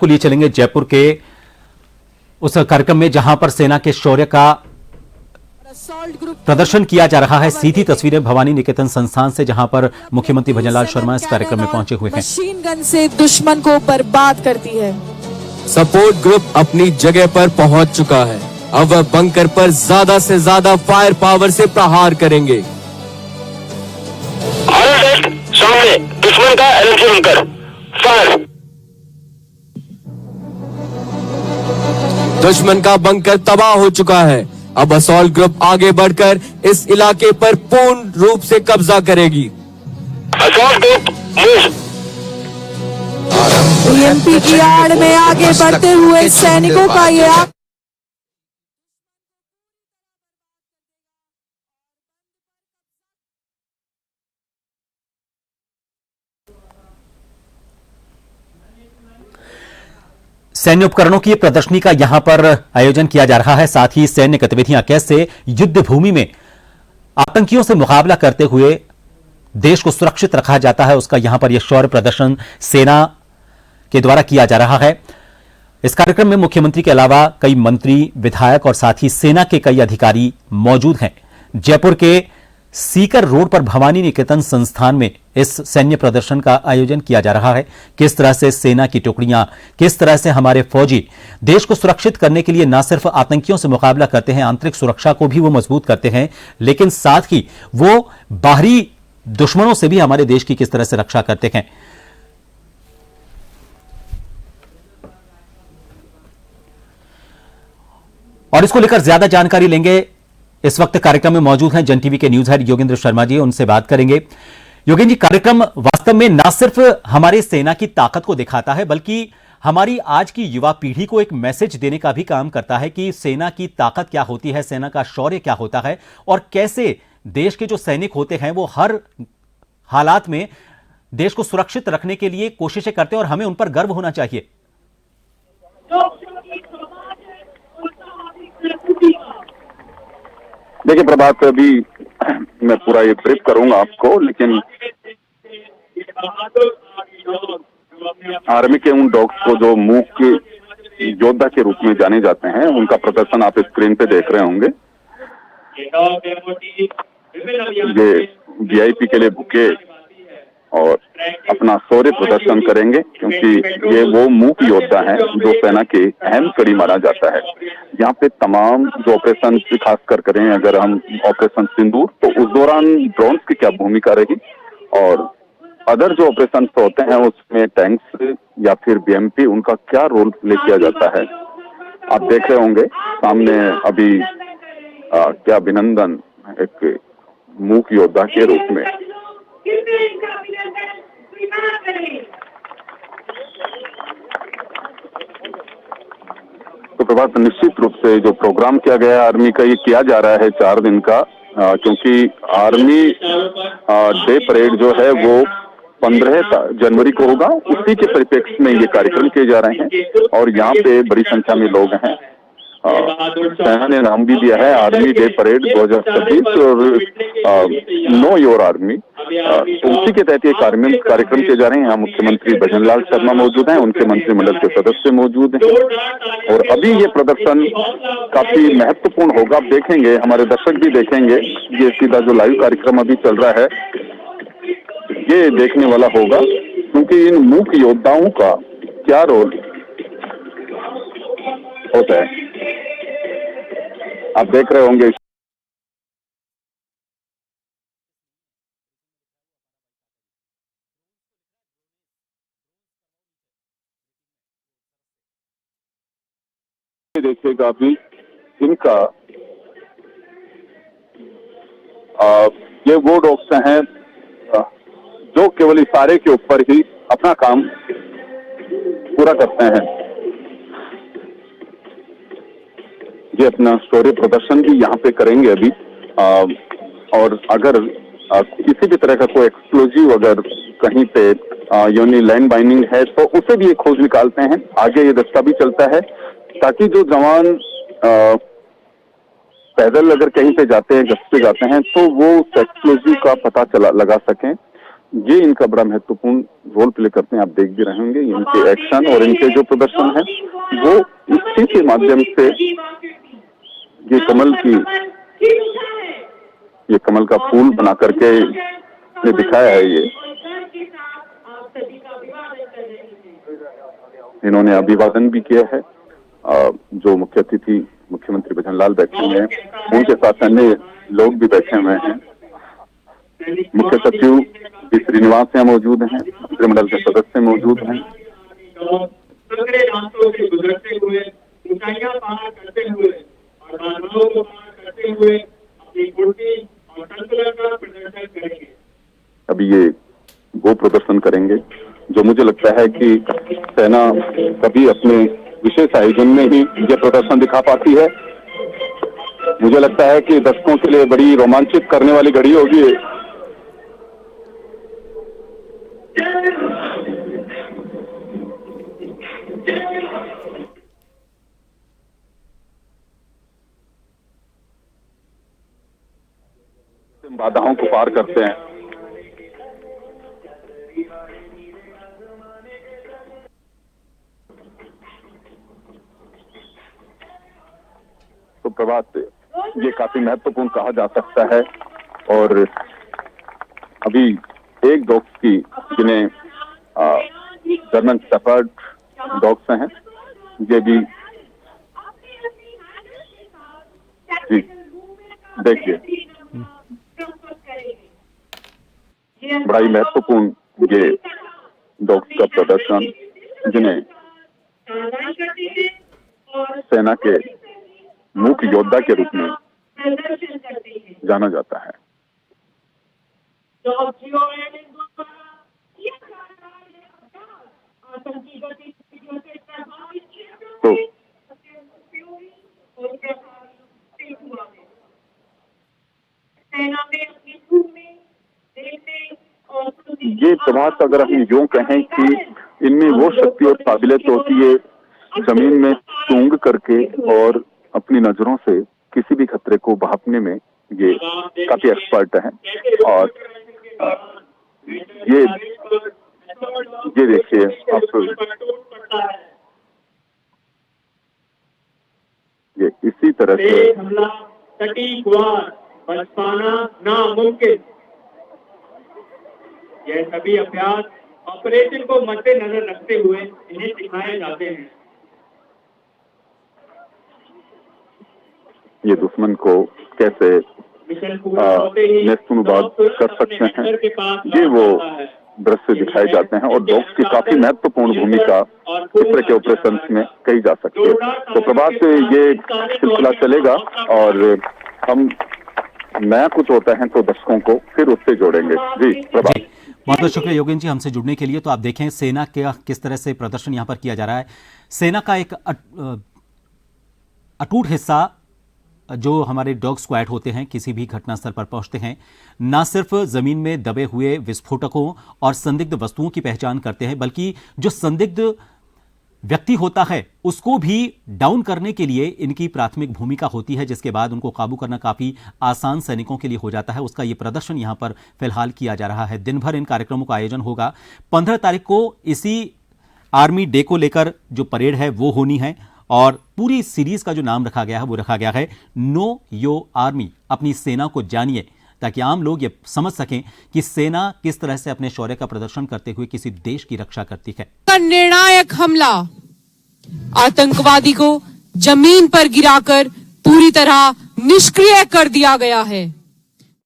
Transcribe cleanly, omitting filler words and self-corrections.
को लिए चलेंगे जयपुर के उस कार्यक्रम में जहां पर सेना के शौर्य का प्रदर्शन किया जा रहा है। सीधी तस्वीरें भवानी निकेतन संस्थान से, जहां पर मुख्यमंत्री भजनलाल शर्मा इस कार्यक्रम में पहुंचे हुए हैं। मशीन गन से दुश्मन को बर्बाद करती है। सपोर्ट ग्रुप अपनी जगह पर पहुंच चुका है। अब वह बंकर पर ज्यादा से ज्यादा फायर पावर से प्रहार करेंगे। सामने दुश्मन का एलएमजी बंकर फायर। दुश्मन का बंकर तबाह हो चुका है। अब असॉल्ट ग्रुप आगे बढ़कर इस इलाके पर पूर्ण रूप से कब्जा करेगी। असॉल्ट ग्रुप बीएमपी की आड़ में आगे बढ़ते हुए सैनिकों का ये सैन्य उपकरणों की प्रदर्शनी का यहां पर आयोजन किया जा रहा है। साथ ही सैन्य गतिविधियां कैसे युद्ध भूमि में आतंकियों से मुकाबला करते हुए देश को सुरक्षित रखा जाता है, उसका यहां पर यह शौर्य प्रदर्शन सेना के द्वारा किया जा रहा है। इस कार्यक्रम में मुख्यमंत्री के अलावा कई मंत्री, विधायक और साथ ही सेना के कई अधिकारी मौजूद हैं। जयपुर के सीकर रोड पर भवानी निकेतन संस्थान में इस सैन्य प्रदर्शन का आयोजन किया जा रहा है। किस तरह से सेना की टुकड़ियां, किस तरह से हमारे फौजी देश को सुरक्षित करने के लिए न सिर्फ आतंकियों से मुकाबला करते हैं, आंतरिक सुरक्षा को भी वो मजबूत करते हैं, लेकिन साथ ही वो बाहरी दुश्मनों से भी हमारे देश की किस तरह से रक्षा करते हैं। और इसको लेकर ज्यादा जानकारी लेंगे। इस वक्त कार्यक्रम में मौजूद हैं जन टीवी के न्यूज हेड योगेंद्र शर्मा जी, उनसे बात करेंगे। योगेंद्र जी, कार्यक्रम वास्तव में न सिर्फ हमारे सेना की ताकत को दिखाता है, बल्कि हमारी आज की युवा पीढ़ी को एक मैसेज देने का भी काम करता है कि सेना की ताकत क्या होती है, सेना का शौर्य क्या होता है और कैसे देश के जो सैनिक होते हैं वो हर हालात में देश को सुरक्षित रखने के लिए कोशिशें करते हैं और हमें उन पर गर्व होना चाहिए। देखिए प्रभात, अभी मैं पूरा ये ब्रीफ करूंगा आपको, लेकिन आर्मी के उन डॉग्स को जो मूक योद्धा के रूप में जाने जाते हैं, उनका प्रदर्शन आप स्क्रीन पे देख रहे होंगे। ये वीआईपी के लिए बुके और अपना शौर्य प्रदर्शन करेंगे, क्योंकि ये वो मूक योद्धा हैं जो सेना की अहम कड़ी माना जाता है। यहाँ पे तमाम जो ऑपरेशन खासकर करें, अगर हम ऑपरेशन सिंदूर, तो उस दौरान ड्रोन्स की क्या भूमिका रही और अदर जो ऑपरेशन होते हैं उसमें टैंक्स या फिर बीएमपी, उनका क्या रोल प्ले किया जाता है, आप देख रहे होंगे सामने अभी क्या अभिनंदन एक मूक योद्धा के रूप में। तो प्रभात, निश्चित रूप से जो प्रोग्राम किया गया है आर्मी का, ये किया जा रहा है 4 दिन का, क्योंकि आर्मी डे परेड जो है वो 15 जनवरी को होगा। उसी के परिप्रेक्ष्य में ये कार्यक्रम किए जा रहे हैं और यहाँ पे बड़ी संख्या में लोग हैं। सेना ने नाम भी दिया है आर्मी डे परेड 2026 और नो योर आर्मी। तो उसी के तहत ये कार्यक्रम किए जा रहे हैं। यहाँ मुख्यमंत्री भजनलाल शर्मा मौजूद हैं, उनके मंत्रिमंडल के सदस्य मौजूद हैं और अभी ये प्रदर्शन काफी महत्वपूर्ण होगा। आप देखेंगे, हमारे दर्शक भी देखेंगे, ये सीधा जो लाइव कार्यक्रम अभी चल रहा है ये देखने वाला होगा, क्योंकि इन मूक योद्धाओं का क्या रोल होता है आप देख रहे होंगे। देखिएगा अभी इनका ये वो डॉग्स हैं जो केवल इशारे के ऊपर ही अपना काम पूरा करते हैं। ये अपना शौर्य प्रदर्शन भी यहाँ पे करेंगे अभी और अगर किसी भी तरह का कोई एक्सप्लोजिव अगर कहीं पे यानी लैंड बाइनिंग है तो उसे भी ये खोज निकालते हैं। आगे ये दस्ता भी चलता है ताकि जो जवान पैदल अगर कहीं पे जाते हैं, गश्त पे जाते हैं, तो वो एक्सप्लोजिव का पता लगा सकें। ये इनका बड़ा महत्वपूर्ण रोल प्ले करते हैं। आप देख भी रहे होंगे इनके एक्शन और इनके जो प्रदर्शन है वो इसी के माध्यम से ये कमल का फूल बना करके ने दिखाया है। ये इन्होंने अभिवादन भी किया है। जो मुख्य अतिथि मुख्यमंत्री भजनलाल बैठे हुए हैं, उनके साथ अन्य लोग भी बैठे हुए हैं। मुख्य सचिव बी श्रीनिवास यहाँ मौजूद हैं, मंत्रिमंडल के सदस्य मौजूद हैं। रास्तों से गुजरते हुए, ऊंचाइयां पार करते हुए और बाधाओं को पार करते हुए अपनी फुर्ती और संतुलन का प्रदर्शन करेंगे। अभी ये वो प्रदर्शन करेंगे जो मुझे लगता है कि सेना कभी अपने विशेष आयोजन में ही ये प्रदर्शन दिखा पाती है। मुझे लगता है कि दर्शकों के लिए बड़ी रोमांचित करने वाली घड़ी होगी। बाधाओं को पार करते हैं। तो प्रभात ये काफी महत्वपूर्ण कहा जा सकता है। और अभी एक डॉग्स की जिन्हें जर्मन शेफर्ड डॉग्स हैं, ये भी जी देखिए बड़ा ही महत्वपूर्ण ये डॉग्स का प्रदर्शन, जिन्हें सेना के मुख्य योद्धा के रूप में जाना जाता है। तो ये प्रभात अगर हम यूं कहें कि इनमें वो शक्ति और काबिलियत होती है जमीन में सूंघ करके और अपनी नजरों से किसी भी खतरे को भांपने में ये काफी एक्सपर्ट हैं। और ये देखिए आप, ये इसी तरह से सटीक वार बच पाना नामुमकिन, यह सभी अभ्यास ऑपरेशन को मद्देनजर रखते हुए इन्हें सिखाए जाते हैं। ये दुश्मन को कैसे नेस्तनाबूद कर सकते हैं, ये वो दृश्य दिखाए जाते हैं। और डॉग्स की काफी महत्वपूर्ण भूमिका इस तरह के ऑपरेशन में कही जा सकती है। तो प्रभात से ये सिलसिला चलेगा और हम नया कुछ होता है तो दर्शकों को फिर उससे जोड़ेंगे। जी प्रभात। बहुत बहुत शुक्रिया योगेंद्र जी हमसे जुड़ने के लिए। तो आप देखें सेना का किस तरह से प्रदर्शन यहां पर किया जा रहा है। सेना का एक अटूट हिस्सा जो हमारे डॉग स्क्वाड होते हैं, किसी भी घटनास्थल पर पहुंचते हैं, न सिर्फ जमीन में दबे हुए विस्फोटकों और संदिग्ध वस्तुओं की पहचान करते हैं, बल्कि जो संदिग्ध व्यक्ति होता है उसको भी डाउन करने के लिए इनकी प्राथमिक भूमिका होती है, जिसके बाद उनको काबू करना काफी आसान सैनिकों के लिए हो जाता है। उसका यह प्रदर्शन यहां पर फिलहाल किया जा रहा है। दिन भर इन कार्यक्रमों का आयोजन होगा। 15 तारीख को इसी आर्मी डे को लेकर जो परेड है वो होनी है और पूरी सीरीज का जो नाम रखा गया है वो रखा गया है नो योर आर्मी, अपनी सेना को जानिए, ताकि आम लोग ये समझ सकें कि सेना किस तरह से अपने शौर्य का प्रदर्शन करते हुए किसी देश की रक्षा करती है। निर्णायक हमला, आतंकवादी को जमीन पर गिराकर पूरी तरह निष्क्रिय कर दिया गया है।